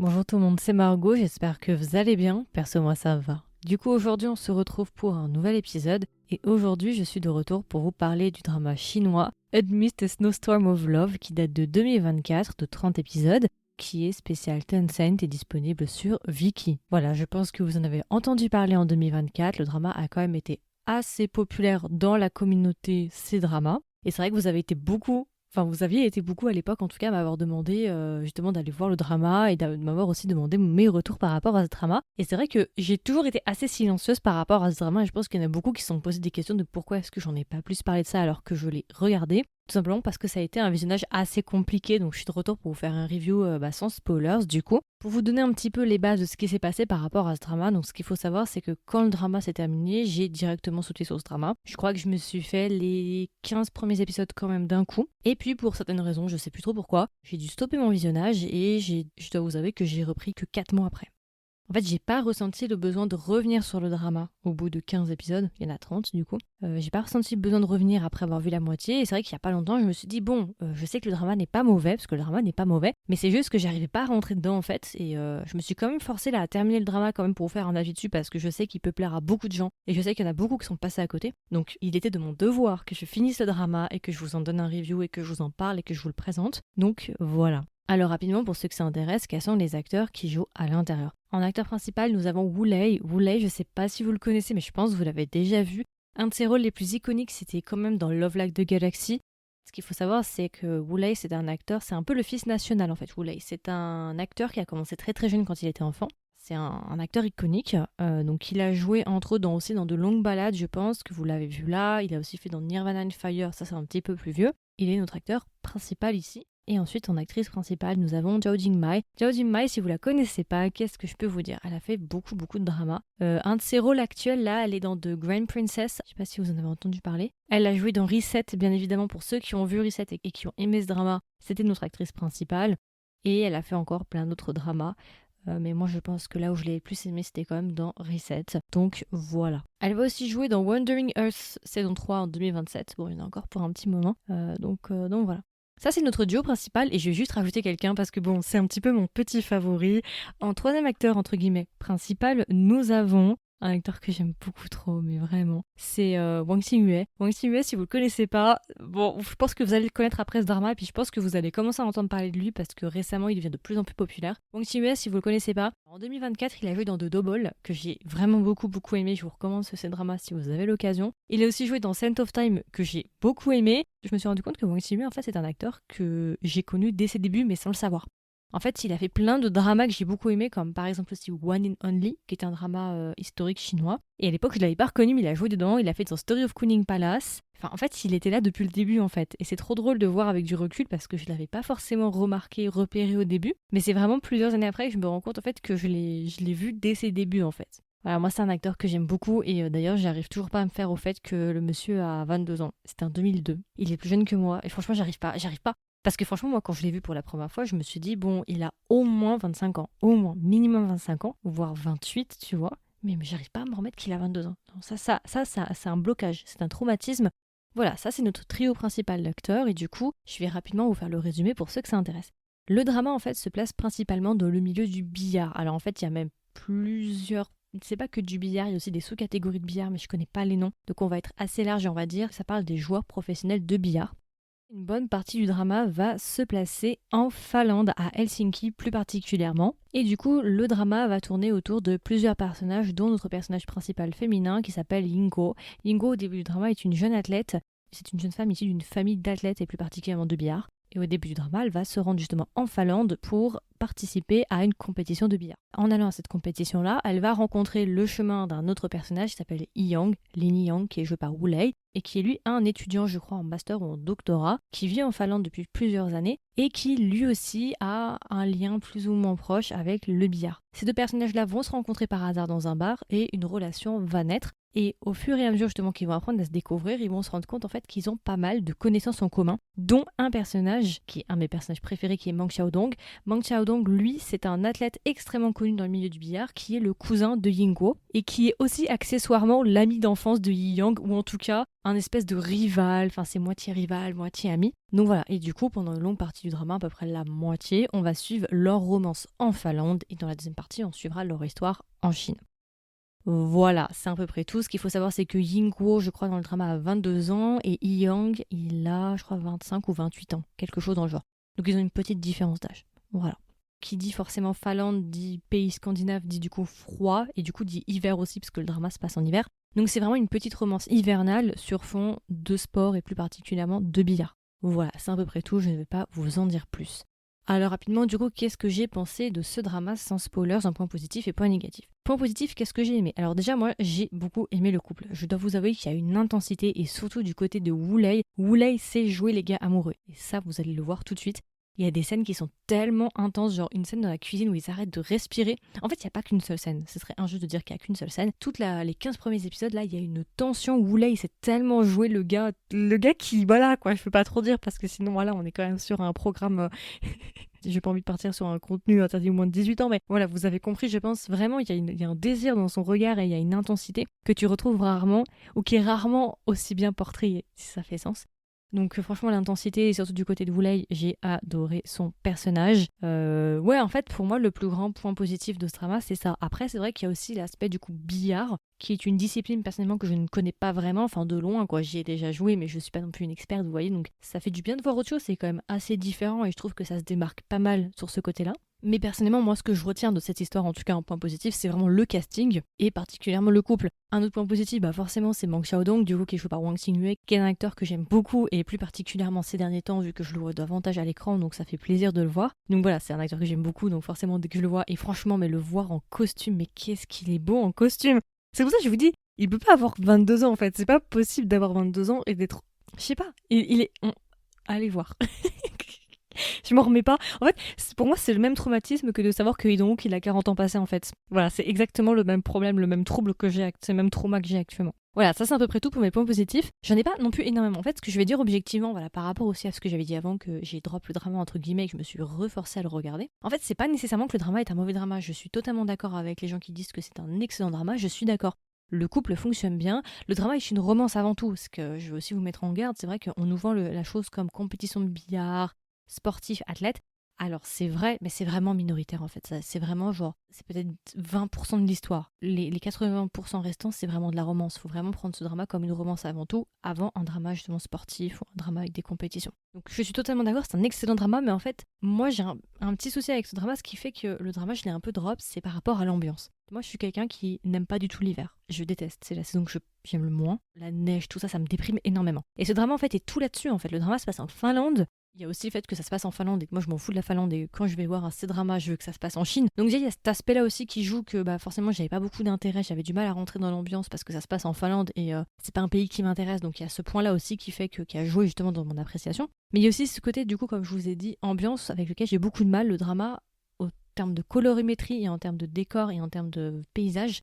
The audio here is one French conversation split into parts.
Bonjour tout le monde, c'est Margot, j'espère que vous allez bien, perso moi ça va. Du coup aujourd'hui on se retrouve pour un nouvel épisode et aujourd'hui je suis de retour pour vous parler du drama chinois Amidst a Snowstorm of Love qui date de 2024 de 30 épisodes qui est spécial Tencent et disponible sur Viki. Voilà, je pense que vous en avez entendu parler en 2024, le drama a quand même été assez populaire dans la communauté C-drama et c'est vrai que vous aviez été beaucoup à l'époque, en tout cas, à m'avoir demandé justement d'aller voir le drama et de m'avoir aussi demandé mes retours par rapport à ce drama. Et c'est vrai que j'ai toujours été assez silencieuse par rapport à ce drama et je pense qu'il y en a beaucoup qui se sont posés des questions de pourquoi est-ce que j'en ai pas plus parlé de ça alors que je l'ai regardé. Tout simplement parce que ça a été un visionnage assez compliqué, donc je suis de retour pour vous faire un review sans spoilers du coup. Pour vous donner un petit peu les bases de ce qui s'est passé par rapport à ce drama, donc ce qu'il faut savoir c'est que quand le drama s'est terminé, j'ai directement sauté sur ce drama. Je crois que je me suis fait les 15 premiers épisodes quand même d'un coup. Et puis pour certaines raisons, je sais plus trop pourquoi, j'ai dû stopper mon visionnage et je dois vous avouer que j'ai repris que 4 mois après. En fait, j'ai pas ressenti le besoin de revenir sur le drama au bout de 15 épisodes, il y en a 30 du coup. J'ai pas ressenti le besoin de revenir après avoir vu la moitié, et c'est vrai qu'il y a pas longtemps, je me suis dit, bon, je sais que le drama n'est pas mauvais, parce que le drama n'est pas mauvais, mais c'est juste que j'arrivais pas à rentrer dedans en fait, et je me suis quand même forcée là à terminer le drama quand même pour vous faire un avis dessus, parce que je sais qu'il peut plaire à beaucoup de gens, et je sais qu'il y en a beaucoup qui sont passés à côté. Donc il était de mon devoir que je finisse le drama, et que je vous en donne un review, et que je vous en parle, et que je vous le présente. Donc voilà. Alors rapidement, pour ceux que ça intéresse, quels sont les acteurs qui jouent à l'intérieur? En acteur principal, nous avons Wu Lei. Wu Lei, je sais pas si vous le connaissez, mais je pense que vous l'avez déjà vu. Un de ses rôles les plus iconiques, c'était quand même dans Love Like the Galaxy. Ce qu'il faut savoir, c'est que Wu Lei, c'est un acteur, c'est un peu le fils national en fait, Wu Lei. C'est un acteur qui a commencé très très jeune quand il était enfant. C'est un acteur iconique, donc il a joué entre autres aussi dans de longues balades, je pense que vous l'avez vu là. Il a aussi fait dans Nirvana and Fire, ça c'est un petit peu plus vieux. Il est notre acteur principal ici. Et ensuite, en actrice principale, nous avons Zhao Jingmai. Zhao Jingmai, si vous la connaissez pas, qu'est-ce que je peux vous dire? Elle a fait beaucoup de dramas. Un de ses rôles actuels, là, elle est dans The Grand Princess. Je sais pas si vous en avez entendu parler. Elle a joué dans Reset, bien évidemment, pour ceux qui ont vu Reset et qui ont aimé ce drama. C'était notre actrice principale. Et elle a fait encore plein d'autres dramas. Mais moi, je pense que là où je l'ai le plus aimé, c'était quand même dans Reset. Donc voilà. Elle va aussi jouer dans Wandering Earth saison 3 en 2027. Bon, il y en a encore pour un petit moment. Donc voilà. Ça, c'est notre duo principal et je vais juste rajouter quelqu'un parce que bon, c'est un petit peu mon petit favori. En troisième acteur, entre guillemets, principal, nous avons un acteur que j'aime beaucoup trop, mais vraiment, c'est Wang Xingyue. Wang Xingyue, si vous le connaissez pas, bon, je pense que vous allez le connaître après ce drama et puis je pense que vous allez commencer à entendre parler de lui parce que récemment, il devient de plus en plus populaire. Wang Xingyue, si vous le connaissez pas, en 2024, il a joué dans The Double, que j'ai vraiment beaucoup aimé. Je vous recommande ce drama si vous avez l'occasion. Il a aussi joué dans Scent of Time, que j'ai beaucoup aimé. Je me suis rendu compte que Wang Xingyue, en fait, c'est un acteur que j'ai connu dès ses débuts, mais sans le savoir. En fait, il a fait plein de dramas que j'ai beaucoup aimés, comme par exemple aussi One in Only, qui est un drama historique chinois. Et à l'époque, je l'avais pas reconnu, mais il a joué dedans. Il a fait dans Story of Kunning Palace. Enfin, en fait, il était là depuis le début, en fait. Et c'est trop drôle de voir avec du recul parce que je l'avais pas forcément remarqué, repéré au début. Mais c'est vraiment plusieurs années après que je me rends compte, en fait, que je l'ai vu dès ses débuts, en fait. Voilà, moi, c'est un acteur que j'aime beaucoup. Et d'ailleurs, j'arrive toujours pas à me faire au fait que le monsieur a 22 ans. C'était en 2002. Il est plus jeune que moi. Et franchement, j'arrive pas. Parce que franchement, moi, quand je l'ai vu pour la première fois, je me suis dit, bon, il a au moins 25 ans. Au moins, minimum 25 ans, voire 28, tu vois. Mais j'arrive pas à me remettre qu'il a 22 ans. Non, ça c'est un blocage, c'est un traumatisme. Voilà, ça, c'est notre trio principal d'acteurs. Et du coup, je vais rapidement vous faire le résumé pour ceux que ça intéresse. Le drama, en fait, se place principalement dans le milieu du billard. Alors, en fait, il y a même plusieurs... C'est pas que du billard, il y a aussi des sous-catégories de billard, mais je connais pas les noms. Donc, on va être assez large et on va dire que ça parle des joueurs professionnels de billard. Une bonne partie du drama va se placer en Finlande, à Helsinki plus particulièrement. Et du coup, le drama va tourner autour de plusieurs personnages, dont notre personnage principal féminin qui s'appelle Yingo. Yingo, au début du drama, est une jeune athlète. C'est une jeune femme issue d'une famille d'athlètes et plus particulièrement de billard. Et au début du drama, elle va se rendre justement en Finlande pour participer à une compétition de billard. En allant à cette compétition-là, elle va rencontrer le chemin d'un autre personnage qui s'appelle Yang, Lin Yang, qui est joué par Wu Lei, et qui est lui un étudiant, je crois, en master ou en doctorat, qui vit en Finlande depuis plusieurs années, et qui lui aussi a un lien plus ou moins proche avec le billard. Ces deux personnages-là vont se rencontrer par hasard dans un bar, et une relation va naître. Et au fur et à mesure justement qu'ils vont apprendre à se découvrir, ils vont se rendre compte en fait qu'ils ont pas mal de connaissances en commun, dont un personnage qui est un de mes personnages préférés qui est Mang Xiaodong. Mang Xiaodong Xiaodong, lui, c'est un athlète extrêmement connu dans le milieu du billard qui est le cousin de Yingguo et qui est aussi accessoirement l'ami d'enfance de Yi Yang, ou en tout cas un espèce de rival, enfin c'est moitié rival, moitié ami. Donc voilà, et du coup pendant une longue partie du drama, à peu près la moitié, on va suivre leur romance en Finlande et dans la deuxième partie on suivra leur histoire en Chine. Voilà, c'est à peu près tout. Ce qu'il faut savoir, c'est que Yingguo, je crois, dans le drama, a 22 ans et Yi Yang, il a, je crois, 25 ou 28 ans, quelque chose dans le genre. Donc ils ont une petite différence d'âge. Voilà. Qui dit forcément Finlande, dit pays scandinave, dit du coup froid, et du coup dit hiver aussi, parce que le drama se passe en hiver. Donc c'est vraiment une petite romance hivernale sur fond de sport et plus particulièrement de billard. Voilà, c'est à peu près tout, je ne vais pas vous en dire plus. Alors rapidement, du coup, qu'est-ce que j'ai pensé de ce drama sans spoilers, en point positif et point négatif. Point positif, qu'est-ce que j'ai aimé? Alors déjà, moi, j'ai beaucoup aimé le couple. Je dois vous avouer qu'il y a une intensité, et surtout du côté de Wu Lei. Wu Lei sait jouer les gars amoureux. Et ça, vous allez le voir tout de suite. Il y a des scènes qui sont tellement intenses, genre une scène dans la cuisine où ils arrêtent de respirer. En fait, il n'y a pas qu'une seule scène. Ce serait injuste de dire qu'il n'y a qu'une seule scène. Les 15 premiers épisodes, là, il y a une tension. Wu Lei sait tellement jouer le gars qui, voilà, quoi, je peux pas trop dire parce que sinon, voilà, on est quand même sur un programme... J'ai pas envie de partir sur un contenu interdit au moins de 18 ans, mais voilà, vous avez compris, je pense vraiment, il y a un désir dans son regard et il y a une intensité que tu retrouves rarement, ou qui est rarement aussi bien portrayée, si ça fait sens. Donc franchement l'intensité et surtout du côté de Wu Lei, j'ai adoré son personnage. Ouais, en fait pour moi le plus grand point positif de ce drama c'est ça. Après c'est vrai qu'il y a aussi l'aspect du coup billard qui est une discipline personnellement que je ne connais pas vraiment, enfin de loin quoi, j'y ai déjà joué mais je suis pas non plus une experte vous voyez, donc ça fait du bien de voir autre chose, c'est quand même assez différent et je trouve que ça se démarque pas mal sur ce côté-là. Mais personnellement, moi, ce que je retiens de cette histoire, en tout cas un point positif, c'est vraiment le casting, et particulièrement le couple. Un autre point positif, bah forcément, c'est Mang Xiaodong, du coup, qui est joué par Wang Xingyue, qui est un acteur que j'aime beaucoup, et plus particulièrement ces derniers temps, vu que je le vois davantage à l'écran, donc ça fait plaisir de le voir. Donc voilà, c'est un acteur que j'aime beaucoup, donc forcément, dès que je le vois, et franchement, mais le voir en costume, mais qu'est-ce qu'il est beau en costume! C'est pour ça que je vous dis, il peut pas avoir 22 ans, en fait. C'est pas possible d'avoir 22 ans et d'être... Je sais pas, il est... Allez voir. Je m'en remets pas. En fait, pour moi, c'est le même traumatisme que de savoir que Hidong, il a 40 ans passés, en fait. Voilà, c'est exactement le même problème, le même trouble que j'ai, c'est le même trauma que j'ai actuellement. Voilà, ça c'est à peu près tout pour mes points positifs. J'en ai pas non plus énormément. En fait, ce que je vais dire objectivement, voilà, par rapport aussi à ce que j'avais dit avant, que j'ai drop le drama entre guillemets et que je me suis reforcée à le regarder. En fait, c'est pas nécessairement que le drama est un mauvais drama. Je suis totalement d'accord avec les gens qui disent que c'est un excellent drama. Je suis d'accord. Le couple fonctionne bien. Le drama est une romance avant tout. Ce que je veux aussi vous mettre en garde, c'est vrai qu'on nous vend la chose comme compétition de billard, sportif, athlète. Alors c'est vrai, mais c'est vraiment minoritaire en fait. C'est vraiment genre, c'est peut-être 20% de l'histoire. Les 80% restants, c'est vraiment de la romance. Il faut vraiment prendre ce drama comme une romance avant tout, avant un drama justement sportif ou un drama avec des compétitions. Donc je suis totalement d'accord, c'est un excellent drama, mais en fait, moi j'ai un petit souci avec ce drama, ce qui fait que le drama, je l'ai un peu drop, c'est par rapport à l'ambiance. Moi je suis quelqu'un qui n'aime pas du tout l'hiver. Je déteste, c'est la saison que j'aime le moins. La neige, tout ça, ça me déprime énormément. Et ce drama en fait est tout là-dessus en fait. Le drama se passe en Finlande. Il y a aussi le fait que ça se passe en Finlande et que moi je m'en fous de la Finlande et quand je vais voir un C-drama, je veux que ça se passe en Chine. Donc déjà il y a cet aspect-là aussi qui joue que bah, forcément j'avais pas beaucoup d'intérêt, j'avais du mal à rentrer dans l'ambiance parce que ça se passe en Finlande et c'est pas un pays qui m'intéresse, donc il y a ce point-là aussi qui fait qui a joué justement dans mon appréciation. Mais il y a aussi ce côté du coup comme je vous ai dit, ambiance avec lequel j'ai beaucoup de mal, le drama en termes de colorimétrie et en termes de décor et en termes de paysage.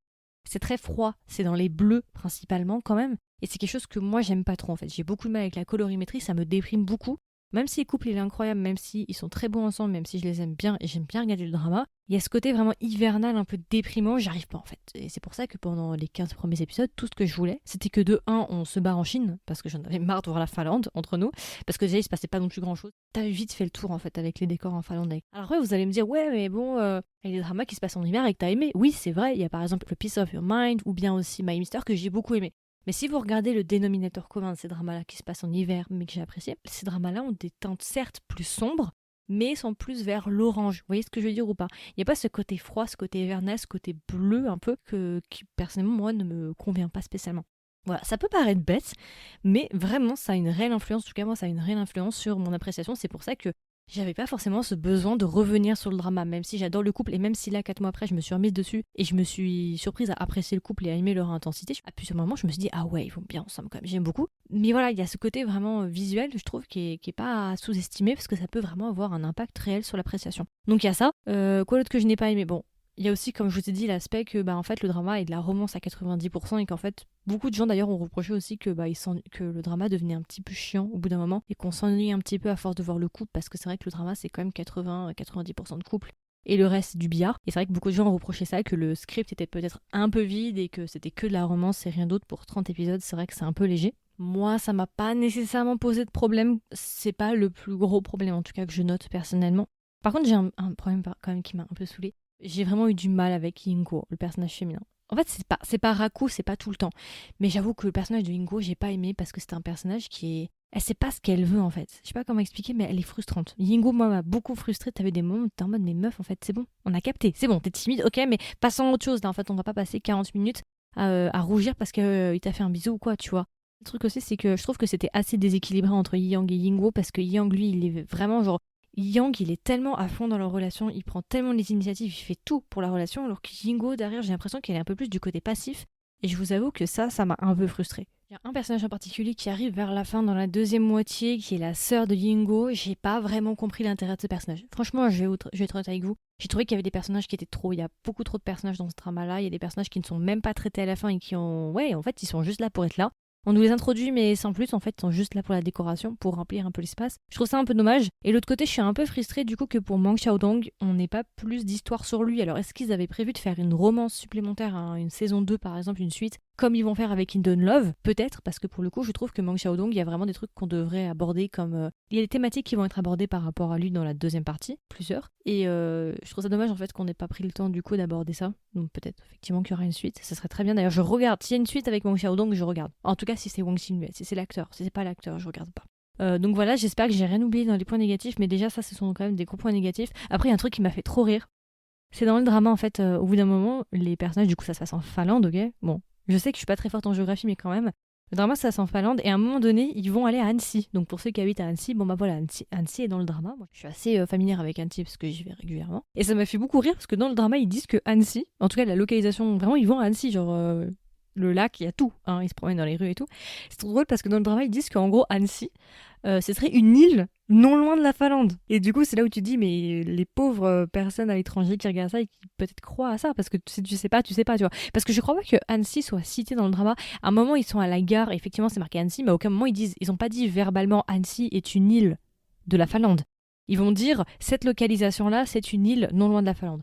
C'est très froid, c'est dans les bleus principalement quand même, et c'est quelque chose que moi j'aime pas trop en fait. J'ai beaucoup de mal avec la colorimétrie, ça me déprime beaucoup. Même si le couple il est incroyable, même si ils sont très bons ensemble, même si je les aime bien et j'aime bien regarder le drama, il y a ce côté vraiment hivernal, un peu déprimant, j'arrive pas en fait. Et c'est pour ça que pendant les 15 premiers épisodes, tout ce que je voulais, c'était que de 1, on se barre en Chine, parce que j'en avais marre de voir la Finlande entre nous, parce que déjà il se passait pas non plus grand chose. T'as vite fait le tour en fait avec les décors en Finlande. Alors après vous allez me dire, ouais mais bon, il y a des dramas qui se passent en hiver et que t'as aimé. Oui c'est vrai, il y a par exemple le Piece of Your Mind ou bien aussi My Mister que j'ai beaucoup aimé. Mais si vous regardez le dénominateur commun de ces dramas-là qui se passent en hiver, mais que j'ai apprécié, ces dramas-là ont des teintes certes plus sombres, mais sont plus vers l'orange. Vous voyez ce que je veux dire ou pas? Il n'y a pas ce côté froid, ce côté hivernal, ce côté bleu un peu qui personnellement moi ne me convient pas spécialement. Voilà, ça peut paraître bête, mais vraiment ça a une réelle influence, en tout cas moi ça a une réelle influence sur mon appréciation, c'est pour ça que j'avais pas forcément ce besoin de revenir sur le drama, même si j'adore le couple et même si là 4 mois après je me suis remise dessus et je me suis surprise à apprécier le couple et à aimer leur intensité, à plusieurs moments je me suis dit ah ouais ils vont bien ensemble quand même, j'aime beaucoup. Mais voilà, il y a ce côté vraiment visuel je trouve qui est pas à sous-estimer parce que ça peut vraiment avoir un impact réel sur l'appréciation. Donc il y a ça. Quoi d'autre que je n'ai pas aimé? Bon, Il y a aussi, comme je vous ai dit, l'aspect que en fait le drama est de la romance à 90% et qu'en fait beaucoup de gens d'ailleurs ont reproché aussi que, que le drama devenait un petit peu chiant au bout d'un moment et qu'on s'ennuie un petit peu à force de voir le couple, parce que c'est vrai que le drama c'est quand même 80-90% de couple et le reste c'est du billard. Et c'est vrai que beaucoup de gens ont reproché ça, que le script était peut-être un peu vide et que c'était que de la romance et rien d'autre pour 30 épisodes. C'est vrai que c'est un peu léger. Moi, ça m'a pas nécessairement posé de problème. C'est pas le plus gros problème en tout cas que je note personnellement. Par contre, j'ai un problème quand même qui m'a un peu saoulée. J'ai vraiment eu du mal avec Ingo, le personnage féminin. En fait, c'est pas Raku, c'est pas tout le temps. Mais j'avoue que le personnage de Ingo, j'ai pas aimé parce que c'est un personnage qui est... Elle sait pas ce qu'elle veut en fait. Je sais pas comment expliquer, mais elle est frustrante. Yingo, moi, m'a beaucoup frustrée. T'avais des moments où t'es en mode, mais meuf, en fait, c'est bon, on a capté, c'est bon, t'es timide, ok, mais passons à autre chose. Là, en fait, on va pas passer 40 minutes à rougir parce qu'il t'a fait un bisou ou quoi, tu vois. Le truc aussi, c'est que je trouve que c'était assez déséquilibré entre Yang et Yingo parce que Yang, lui, il est vraiment genre. Yang, il est tellement à fond dans leur relation, il prend tellement les initiatives, il fait tout pour la relation, alors que Yingo, derrière, j'ai l'impression qu'elle est un peu plus du côté passif. Et je vous avoue que ça m'a un peu frustrée. Il y a un personnage en particulier qui arrive vers la fin dans la deuxième moitié, qui est la sœur de Yingo. J'ai pas vraiment compris l'intérêt de ce personnage. Franchement, je vais être honnête avec vous. J'ai trouvé qu'il y avait des personnages qui étaient trop. Il y a beaucoup trop de personnages dans ce drama-là. Il y a des personnages qui ne sont même pas traités à la fin et qui ont. Ouais, en fait, ils sont juste là pour être là. On nous les introduit, mais sans plus, en fait, ils sont juste là pour la décoration, pour remplir un peu l'espace. Je trouve ça un peu dommage. Et l'autre côté, je suis un peu frustrée du coup que pour Mang Xiaodong, on n'ait pas plus d'histoire sur lui. Alors, est-ce qu'ils avaient prévu de faire une romance supplémentaire, une saison 2 par exemple, une suite, comme ils vont faire avec In Love? Peut-être, parce que pour le coup, je trouve que Mang Xiaodong, il y a vraiment des trucs qu'on devrait aborder comme... Il y a des thématiques qui vont être abordées par rapport à lui dans la deuxième partie, plusieurs. Et je trouve ça dommage en fait qu'on n'ait pas pris le temps du coup d'aborder ça. Donc peut-être effectivement qu'il y aura une suite. Ça serait très bien. D'ailleurs, je regarde. S'il y a une suite avec Mang Xiaodong, je regarde. En tout cas, si c'est Wang Xingyue, si c'est l'acteur. Si c'est pas l'acteur, je regarde pas. Donc voilà, j'espère que j'ai rien oublié dans les points négatifs. Mais déjà, ça, ce sont quand même des gros points négatifs. Après, il y a un truc qui m'a fait trop rire. C'est dans le drama en fait. Au bout d'un moment, les personnages, du coup, ça se passe en Finlande, ok. Bon, je sais que je suis pas très forte en géographie, mais quand même. Le drama, ça se passe en Finlande, et à un moment donné, ils vont aller à Annecy. Donc pour ceux qui habitent à Annecy, bon bah voilà, Annecy est dans le drama. Moi, je suis assez familière avec Annecy parce que j'y vais régulièrement. Et ça m'a fait beaucoup rire parce que dans le drama, ils disent que Annecy, en tout cas la localisation, vraiment, ils vont à Annecy, genre le lac, il y a tout, hein, ils se promènent dans les rues et tout. C'est trop drôle parce que dans le drama, ils disent qu'en gros, Annecy, ce serait une île non loin de la Finlande. Et du coup, c'est là où tu te dis, mais les pauvres personnes à l'étranger qui regardent ça et qui peut-être croient à ça, parce que si tu sais pas, tu vois. Parce que je crois pas que Annecy soit cité dans le drama. À un moment, ils sont à la gare, et effectivement, c'est marqué Annecy, mais à aucun moment, ils ont pas dit verbalement Annecy est une île de la Finlande. Ils vont dire, cette localisation-là, c'est une île non loin de la Finlande.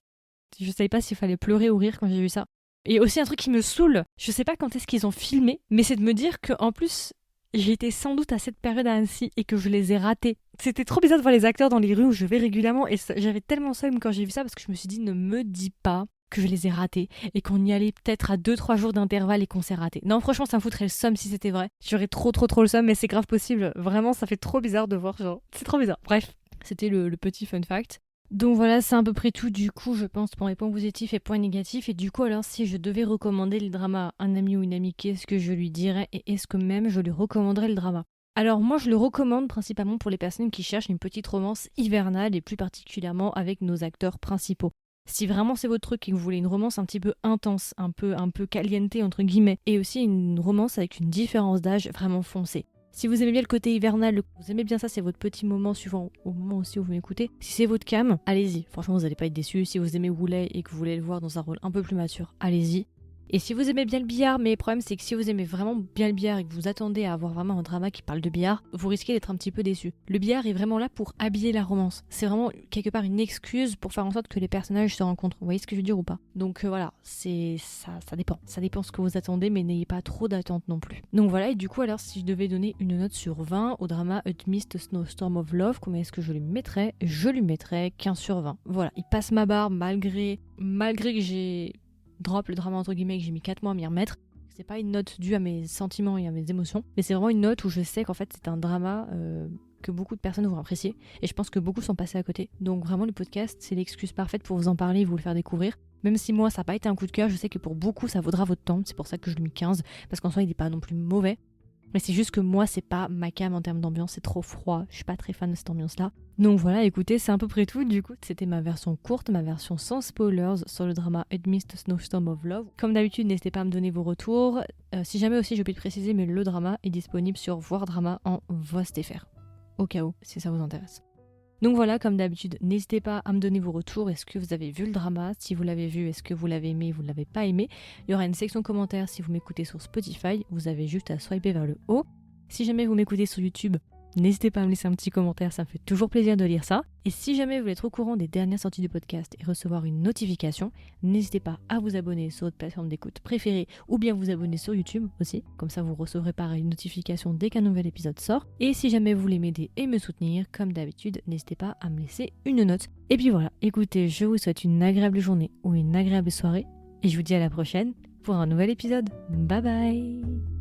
Je savais pas s'il fallait pleurer ou rire quand j'ai vu ça. Et aussi un truc qui me saoule, je sais pas quand est-ce qu'ils ont filmé, mais c'est de me dire que en plus, j'étais sans doute à cette période à Annecy et que je les ai ratés. C'était trop bizarre de voir les acteurs dans les rues où je vais régulièrement et j'avais tellement seum quand j'ai vu ça parce que je me suis dit ne me dis pas que je les ai ratés et qu'on y allait peut-être à 2-3 jours d'intervalle et qu'on s'est ratés. Non, franchement, ça me foutrait le seum si c'était vrai. J'aurais trop le seum, mais c'est grave possible. Vraiment, ça fait trop bizarre de voir genre. C'est trop bizarre. Bref, c'était le petit fun fact. Donc voilà, c'est à peu près tout du coup, je pense, pour les points positifs et points négatifs. Et du coup, alors, si je devais recommander le drama à un ami ou une amie, qu'est-ce que je lui dirais et est-ce que même je lui recommanderais le drama? Alors moi, je le recommande principalement pour les personnes qui cherchent une petite romance hivernale et plus particulièrement avec nos acteurs principaux. Si vraiment c'est votre truc et que vous voulez une romance un petit peu intense, un peu caliente entre guillemets, et aussi une romance avec une différence d'âge vraiment foncée. Si vous aimez bien le côté hivernal, vous aimez bien ça, c'est votre petit moment suivant au moment aussi où vous m'écoutez. Si c'est votre cam, allez-y. Franchement, vous n'allez pas être déçus. Si vous aimez Woolley et que vous voulez le voir dans un rôle un peu plus mature, allez-y. Et si vous aimez bien le billard, mais le problème c'est que si vous aimez vraiment bien le billard et que vous attendez à avoir vraiment un drama qui parle de billard, vous risquez d'être un petit peu déçu. Le billard est vraiment là pour habiller la romance. C'est vraiment quelque part une excuse pour faire en sorte que les personnages se rencontrent. Vous voyez ce que je veux dire ou pas? Donc voilà, c'est ça dépend. Ça dépend ce que vous attendez, mais n'ayez pas trop d'attentes non plus. Donc voilà, et du coup alors si je devais donner une note sur 20 au drama Amidst a Snowstorm of Love, combien est-ce que je lui mettrais? Je lui mettrais 15 sur 20. Voilà, il passe ma barre malgré que j'ai drop le drama entre guillemets que j'ai mis 4 mois à m'y remettre. C'est pas une note due à mes sentiments et à mes émotions, mais c'est vraiment une note où je sais qu'en fait c'est un drama que beaucoup de personnes vont apprécier et je pense que beaucoup sont passés à côté. Donc vraiment le podcast c'est l'excuse parfaite pour vous en parler et vous le faire découvrir. Même si moi ça n'a pas été un coup de cœur, je sais que pour beaucoup ça vaudra votre temps, c'est pour ça que je lui ai mis 15, parce qu'en soi il n'est pas non plus mauvais. Mais c'est juste que moi, c'est pas ma cam en termes d'ambiance, c'est trop froid. Je suis pas très fan de cette ambiance-là. Donc voilà, écoutez, c'est à peu près tout. Du coup, c'était ma version courte, ma version sans spoilers sur le drama Amidst a Snowstorm of Love. Comme d'habitude, n'hésitez pas à me donner vos retours. Si jamais aussi, j'ai oublié de préciser, mais le drama est disponible sur Voir Drama en voix STFR. Au cas où, si ça vous intéresse. Donc voilà, comme d'habitude, n'hésitez pas à me donner vos retours. Est-ce que vous avez vu le drama? Si vous l'avez vu, est-ce que vous l'avez aimé, vous ne l'avez pas aimé? Il y aura une section commentaires si vous m'écoutez sur Spotify. Vous avez juste à swiper vers le haut. Si jamais vous m'écoutez sur YouTube, n'hésitez pas à me laisser un petit commentaire, ça me fait toujours plaisir de lire ça. Et si jamais vous voulez être au courant des dernières sorties du podcast et recevoir une notification, n'hésitez pas à vous abonner sur votre plateforme d'écoute préférée ou bien vous abonner sur YouTube aussi. Comme ça, vous recevrez pareil une notification dès qu'un nouvel épisode sort. Et si jamais vous voulez m'aider et me soutenir, comme d'habitude, n'hésitez pas à me laisser une note. Et puis voilà, écoutez, je vous souhaite une agréable journée ou une agréable soirée et je vous dis à la prochaine pour un nouvel épisode. Bye bye!